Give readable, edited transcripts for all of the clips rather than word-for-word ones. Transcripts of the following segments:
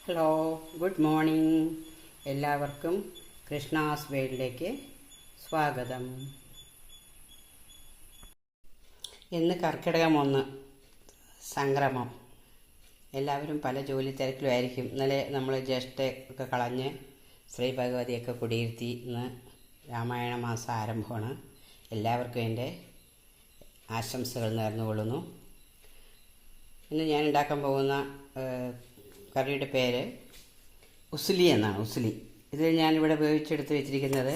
Hello, good morning. എല്ലാവർക്കും കൃഷ്ണാസ് വേൾഡിലേക്ക് സ്വാഗതം. ഇന്ന് കർക്കിടകം 1 സംക്രമം. എല്ലാവരും പല ജോലി തിരക്കിലുമായിരിക്കും. ഇന്നലെ നമ്മൾ ജ്യേഷ്ഠ ഒക്കെ കളഞ്ഞ് ശ്രീ ഭഗവതിയൊക്കെ കുടിയിരുത്തി. ഇന്ന് രാമായണ മാസം ആരംഭമാണ്. എല്ലാവർക്കും എൻ്റെ ആശംസകൾ നേർന്നുകൊള്ളുന്നു. ഇന്ന് ഞാൻ ഉണ്ടാക്കാൻ പോകുന്ന കറിയുടെ പേര് ഉസിലി എന്നാണ്. ഉസിലി. ഇത് ഞാനിവിടെ വേവിച്ചെടുത്ത് വെച്ചിരിക്കുന്നത്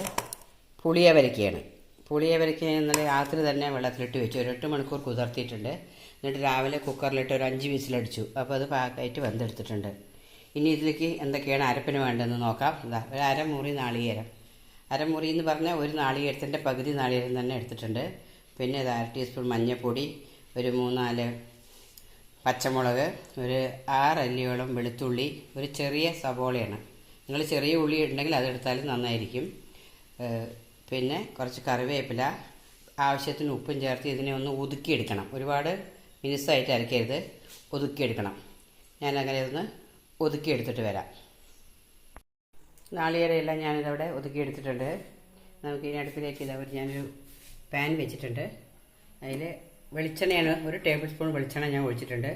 പുളിയവരക്കയാണ്. പുളിയവരക്ക ഇന്നലെ രാത്രി തന്നെ വെള്ളത്തിലിട്ട് വെച്ചു. ഒരു 8 മണിക്കൂർ കുതിർത്തിയിട്ടുണ്ട്. എന്നിട്ട് രാവിലെ കുക്കറിലിട്ട് ഒരു 5 വിസിലടിച്ചു. അപ്പോൾ അത് പാകമായിട്ട് വെന്തെടുത്തിട്ടുണ്ട്. ഇനി ഇതിലേക്ക് എന്തൊക്കെയാണ് അരപ്പിന് വേണ്ടതെന്ന് നോക്കാം. ഒരു അരമുറി നാളികേരം. അരമുറി എന്ന് പറഞ്ഞാൽ ഒരു നാളികേരത്തിൻ്റെ പകുതി നാളികേരം തന്നെ എടുത്തിട്ടുണ്ട്. പിന്നെ 1/2 ടീസ്പൂൺ മഞ്ഞൾപ്പൊടി, ഒരു 3-4 പച്ചമുളക്, ഒരു 6 അല്ലിയോളം വെളുത്തുള്ളി, ഒരു ചെറിയ സവോളയാണ്. നിങ്ങൾ ചെറിയ ഉള്ളി ഉണ്ടെങ്കിൽ അതെടുത്താലും നന്നായിരിക്കും. പിന്നെ കുറച്ച് കറിവേപ്പില, ആവശ്യത്തിന് ഉപ്പും ചേർത്ത് ഇതിനെ ഒന്ന് ഒതുക്കിയെടുക്കണം. ഒരുപാട് മിനുസായിട്ട് അരക്കരുത്, ഒതുക്കിയെടുക്കണം. ഞാനങ്ങനെ ഒന്ന് ഒതുക്കിയെടുത്തിട്ട് വരാം. നാളികേരമെല്ലാം ഞാനിതവിടെ ഒതുക്കിയെടുത്തിട്ടുണ്ട്. നമുക്ക് ഈ അടുപ്പിലേക്ക് ഞാനൊരു പാൻ വെച്ചിട്ടുണ്ട്. അതിൽ വെളിച്ചെണ്ണയാണ്, 1 ടേബിൾ സ്പൂൺ വെളിച്ചെണ്ണ ഞാൻ ഒഴിച്ചിട്ടുണ്ട്.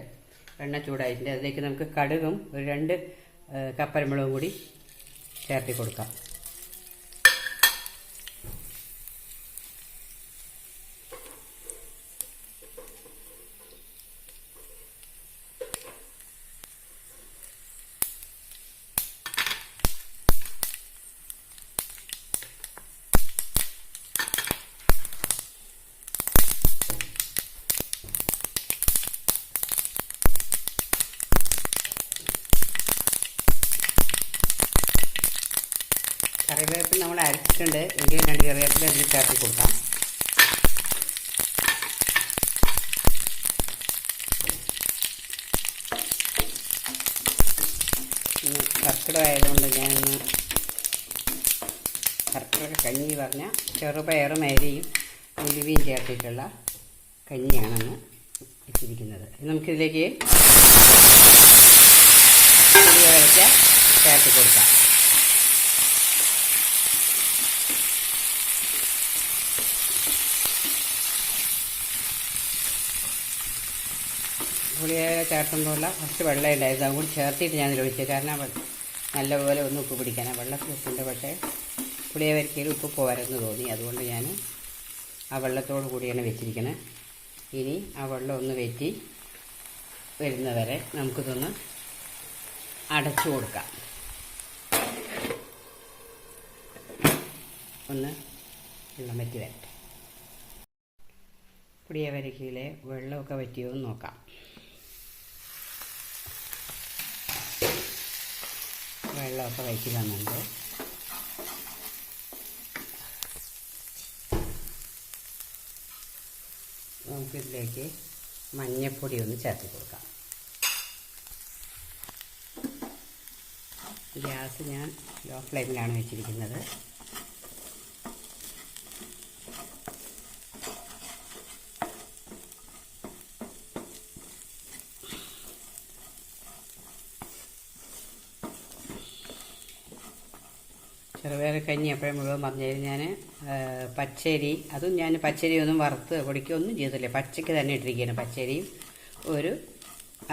എണ്ണ ചൂടായിട്ടുണ്ട്. അതിലേക്ക് നമുക്ക് കടുകും ഒരു 2 കപ്പരമുളകും കൂടി ചേർത്തി കൊടുക്കാം. കറിവേപ്പില നമ്മൾ അരച്ചിട്ടുണ്ട്. എങ്കിലും 2 കറിവേപ്പില ഇതിൽ ചേർത്ത് കൊടുക്കാം. കർക്കിടകമായതുകൊണ്ട് ഞാനിന്ന് കർക്കിടക കഞ്ഞി പറഞ്ഞ ചെറുപയറും അരിയും ഉലുവയും ചേർത്തിട്ടുള്ള കഞ്ഞിയാണെന്ന് വെച്ചിരിക്കുന്നത്. നമുക്കിതിലേക്ക് പുളിയവരക്ക ചേർത്ത് കൊടുക്കാം. പുളിയൊക്കെ ചേർക്കുമ്പോഴുള്ള കുറച്ച് വെള്ളം ഉണ്ടായിരുന്നു. അതും കൂടി ചേർത്തിട്ട് ഞാനിതിൽ ഒഴിച്ചത്. കാരണം നല്ലപോലെ ഒന്ന് ഉപ്പ് പിടിക്കാനാണ്. വെള്ളത്തിൽ ഉപ്പുണ്ട്, പക്ഷേ പുളിയവരക്കയിൽ ഉപ്പ് പോരെന്ന് തോന്നി. അതുകൊണ്ട് ഞാൻ ആ വെള്ളത്തോട് കൂടിയാണ് വെച്ചിരിക്കുന്നത്. ഇനി ആ വെള്ളം ഒന്ന് വറ്റി വരുന്നവരെ നമുക്കിതൊന്ന് അടച്ചു കൊടുക്കാം. ഒന്ന് വെള്ളം വറ്റി വരട്ടെ. പുളിയവരക്കയിലെ വെള്ളമൊക്കെ വറ്റിയോ എന്ന് നോക്കാം. വെള്ളമൊക്കെ വറ്റി വന്നുണ്ട്. നമുക്കിതിലേക്ക് മഞ്ഞൾപ്പൊടി ഒന്ന് ചേർത്ത് കൊടുക്കാം. ഗ്യാസ് ഞാൻ ലോ ഫ്ലെയിമിലാണ് വെച്ചിരിക്കുന്നത്. ചെറുപയർ കഞ്ഞി എപ്പോഴും മുഴുവൻ പറഞ്ഞാൽ ഞാൻ പച്ചരി, അതും ഞാൻ പച്ചരി ഒന്നും വറുത്ത് പൊടിക്കുകയൊന്നും ചെയ്തില്ല. പച്ചയ്ക്ക് തന്നെ ഇട്ടിരിക്കുകയാണ്. പച്ചരിയും ഒരു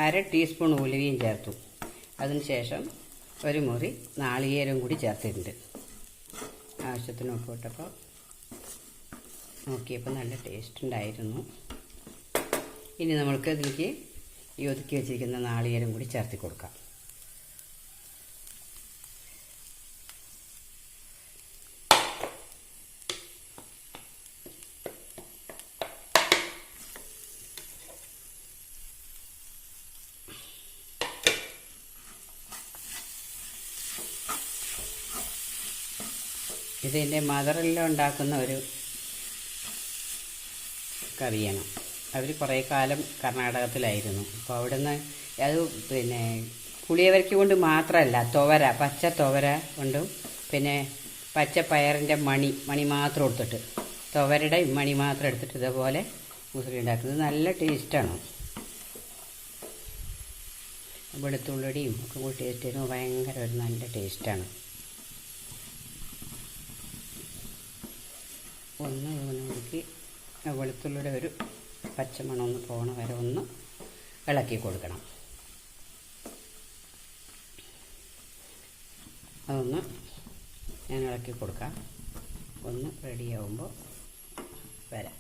1/2 ടീസ്പൂൺ ഉലുവയും ചേർത്തു. അതിനുശേഷം ഒരു മുറി നാളികേരവും കൂടി ചേർത്തിട്ടുണ്ട്. ആവശ്യത്തിന് ഉപ്പ് ഇട്ടപ്പോൾ നോക്കിയപ്പോൾ നല്ല ടേസ്റ്റ് ഉണ്ടായിരുന്നു. ഇനി നമ്മൾക്ക് ഇതിലേക്ക് ഈ ഒതുക്കി വെച്ചിരിക്കുന്ന നാളികേരം കൂടി ചേർത്തി കൊടുക്കാം. ഇതിൻ്റെ മദറെല്ലാം ഉണ്ടാക്കുന്ന ഒരു കറിയാണ്. അവർ കുറേ കാലം കർണാടകത്തിലായിരുന്നു. അപ്പോൾ അവിടുന്ന് അത് പിന്നെ പുളിയവരക്ക കൊണ്ട് മാത്രമല്ല, തുവര, പച്ച തുവര കൊണ്ടും പിന്നെ പച്ച പയറിൻ്റെ മണി മാത്രം എടുത്തിട്ട്, തുവരയുടെ മണി മാത്രം എടുത്തിട്ട് ഇതേപോലെ ഉസിലി ഉണ്ടാക്കുന്നത് നല്ല ടേസ്റ്റാണ്. വെളുത്തുള്ളിയും ഒക്കെ കൂടി ടേസ്റ്റ് ചെയ്യുമ്പോൾ ഭയങ്കര ഒരു നല്ല ടേസ്റ്റാണ്. ഒന്ന് നോക്കി വെളുത്തുള്ളിയുടെ ഒരു പച്ചമണം ഒന്ന് പോണ വരെ ഒന്ന് ഇളക്കി കൊടുക്കണം. അതൊന്ന് ഞാൻ ഇളക്കി കൊടുക്കാം. ഒന്ന് റെഡിയാവുമ്പോൾ വരാം.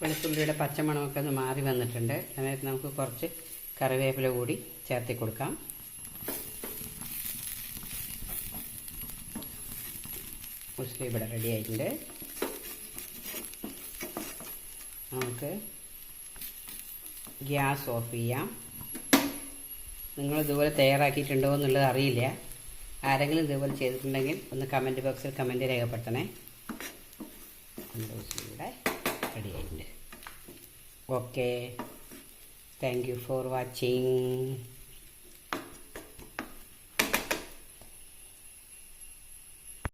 വെളുത്തുള്ളിയുടെ പച്ചമണമൊക്കെ ഒന്ന് മാറി വന്നിട്ടുണ്ട്. അതിനകത്ത് നമുക്ക് കുറച്ച് കറിവേപ്പില കൂടി ചേർത്തി കൊടുക്കാം. മുസ്ലി ഇവിടെ റെഡി ആയിട്ടുണ്ട്. നമുക്ക് ഗ്യാസ് ഓഫ് ചെയ്യാം. നിങ്ങൾ ഇതുപോലെ തയ്യാറാക്കിയിട്ടുണ്ടോ എന്നുള്ളത് അറിയില്ല. ആരെങ്കിലും ഇതുപോലെ ചെയ്തിട്ടുണ്ടെങ്കിൽ ഒന്ന് കമൻറ്റ് ബോക്സിൽ കമൻറ്റ് രേഖപ്പെടുത്തണേ. ഇവിടെ റെഡി ആയിട്ടുണ്ട്. Okay, thank you for watching.